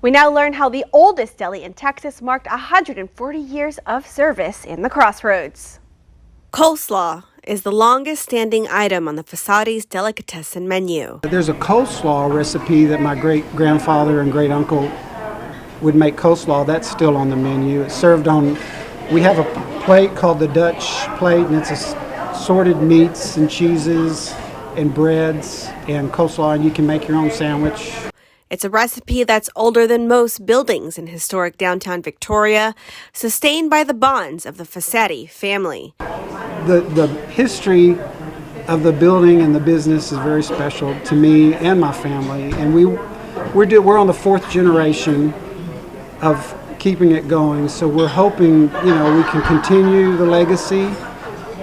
We now learn how the oldest deli in Texas marked 140 years of service in the Crossroads. Coleslaw is the longest standing item on the Fossati's Delicatessen menu. There's a coleslaw recipe that my great-grandfather and great-uncle would make coleslaw. That's still on the menu. It's served on, we have a plate called the Dutch plate, and it's assorted meats and cheeses and breads and coleslaw, and you can make your own sandwich. It's a recipe that's older than most buildings in historic downtown Victoria, sustained by the bonds of the Fossati family. The history of the building and the business is very special to me and my family, and we're on the fourth generation of keeping it going, so we're hoping we can continue the legacy,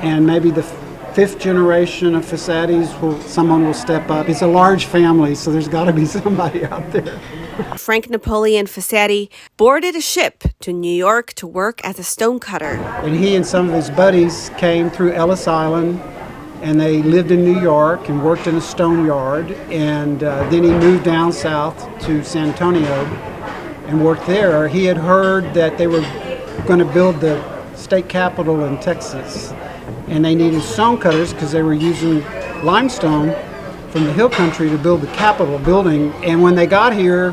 and maybe the fifth generation of Fossatis, someone will step up. It's a large family, so there's got to be somebody out there. Frank Napoleon Fossati boarded a ship to New York to work as a stonecutter. And he and some of his buddies came through Ellis Island, and they lived in New York and worked in a stone yard, and then he moved down south to San Antonio and worked there. He had heard that they were going to build the state capitol in Texas, and they needed stone cutters because they were using limestone from the hill country to build the Capitol building. And when they got here,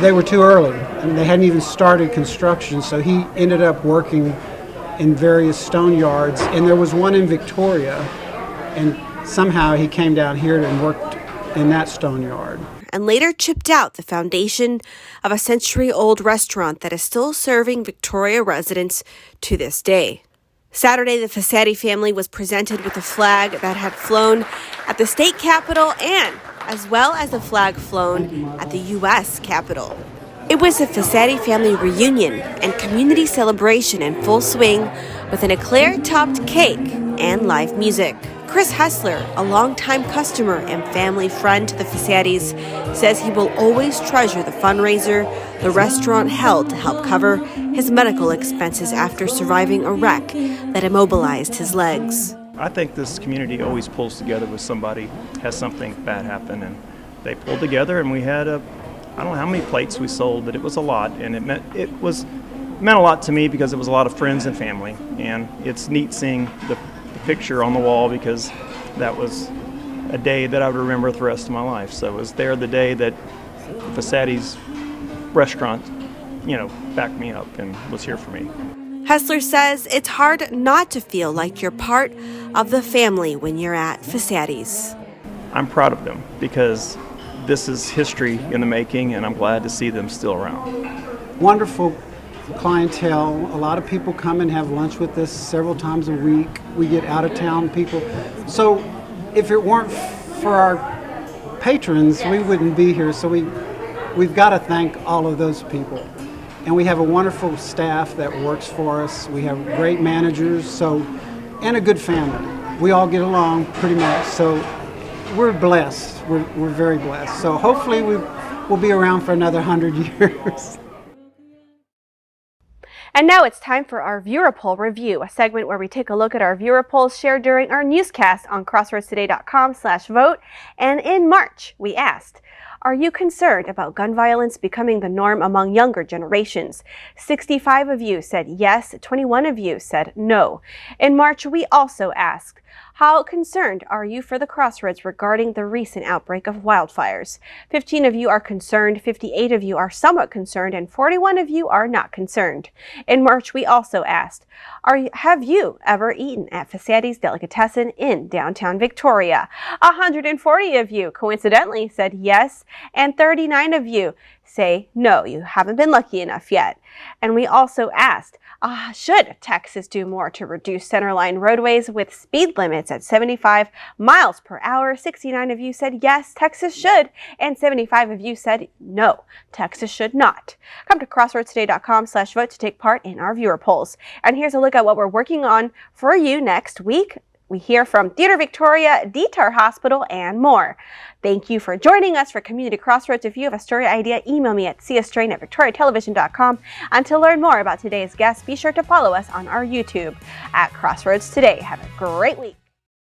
they were too early, and they hadn't even started construction, so he ended up working in various stone yards, and there was one in Victoria, and somehow he came down here and worked in that stone yard. And later chipped out the foundation of a century-old restaurant that is still serving Victoria residents to this day. Saturday, the Fossati family was presented with a flag that had flown at the state capitol and as well as the flag flown at the U.S. Capitol. It was a Fossati family reunion and community celebration in full swing with an eclair-topped cake and live music. Chris Hessler, a longtime customer and family friend to the Fossatis, says he will always treasure the fundraiser the restaurant held to help cover his medical expenses after surviving a wreck that immobilized his legs. I think this community always pulls together when somebody has something bad happen, and they pulled together, and we had I don't know how many plates we sold, but it was a lot, and it meant a lot to me because it was a lot of friends and family, and it's neat seeing the picture on the wall because that was a day that I would remember the rest of my life. So it was there the day that Fossati's restaurant, backed me up and was here for me. Hessler says it's hard not to feel like you're part of the family when you're at Fossati's. I'm proud of them because this is history in the making, and I'm glad to see them still around. Wonderful clientele. A lot of people come and have lunch with us several times a week. We get out of town people. So if it weren't for our patrons, we wouldn't be here. So we've got to thank all of those people. And we have a wonderful staff that works for us. We have great managers, and a good family. We all get along pretty much. So we're blessed. We're very blessed. So hopefully we'll be around for another 100 years. And now it's time for our viewer poll review, a segment where we take a look at our viewer polls shared during our newscast on crossroadstoday.com/vote. And in March, we asked, are you concerned about gun violence becoming the norm among younger generations? 65 of you said yes, 21 of you said no. In March, we also asked, how concerned are you for the Crossroads regarding the recent outbreak of wildfires? 15 of you are concerned, 58 of you are somewhat concerned, and 41 of you are not concerned. In March, we also asked, have you ever eaten at Fossati's Delicatessen in downtown Victoria? 140 of you coincidentally said yes, and 39 of you say no, you haven't been lucky enough yet. And we also asked, should Texas do more to reduce centerline roadways with speed limits at 75 miles per hour? 69 of you said yes, Texas should, and 75 of you said no, Texas should not. Come to crossroadstoday.com/vote to take part in our viewer polls. And here's a look at what we're working on for you next week. We hear from Theater Victoria, Detar Hospital, and more. Thank you for joining us for Community Crossroads. If you have a story idea, email me at cstrain@victoriatelevision.com. And to learn more about today's guest, be sure to follow us on our YouTube at Crossroads Today. Have a great week.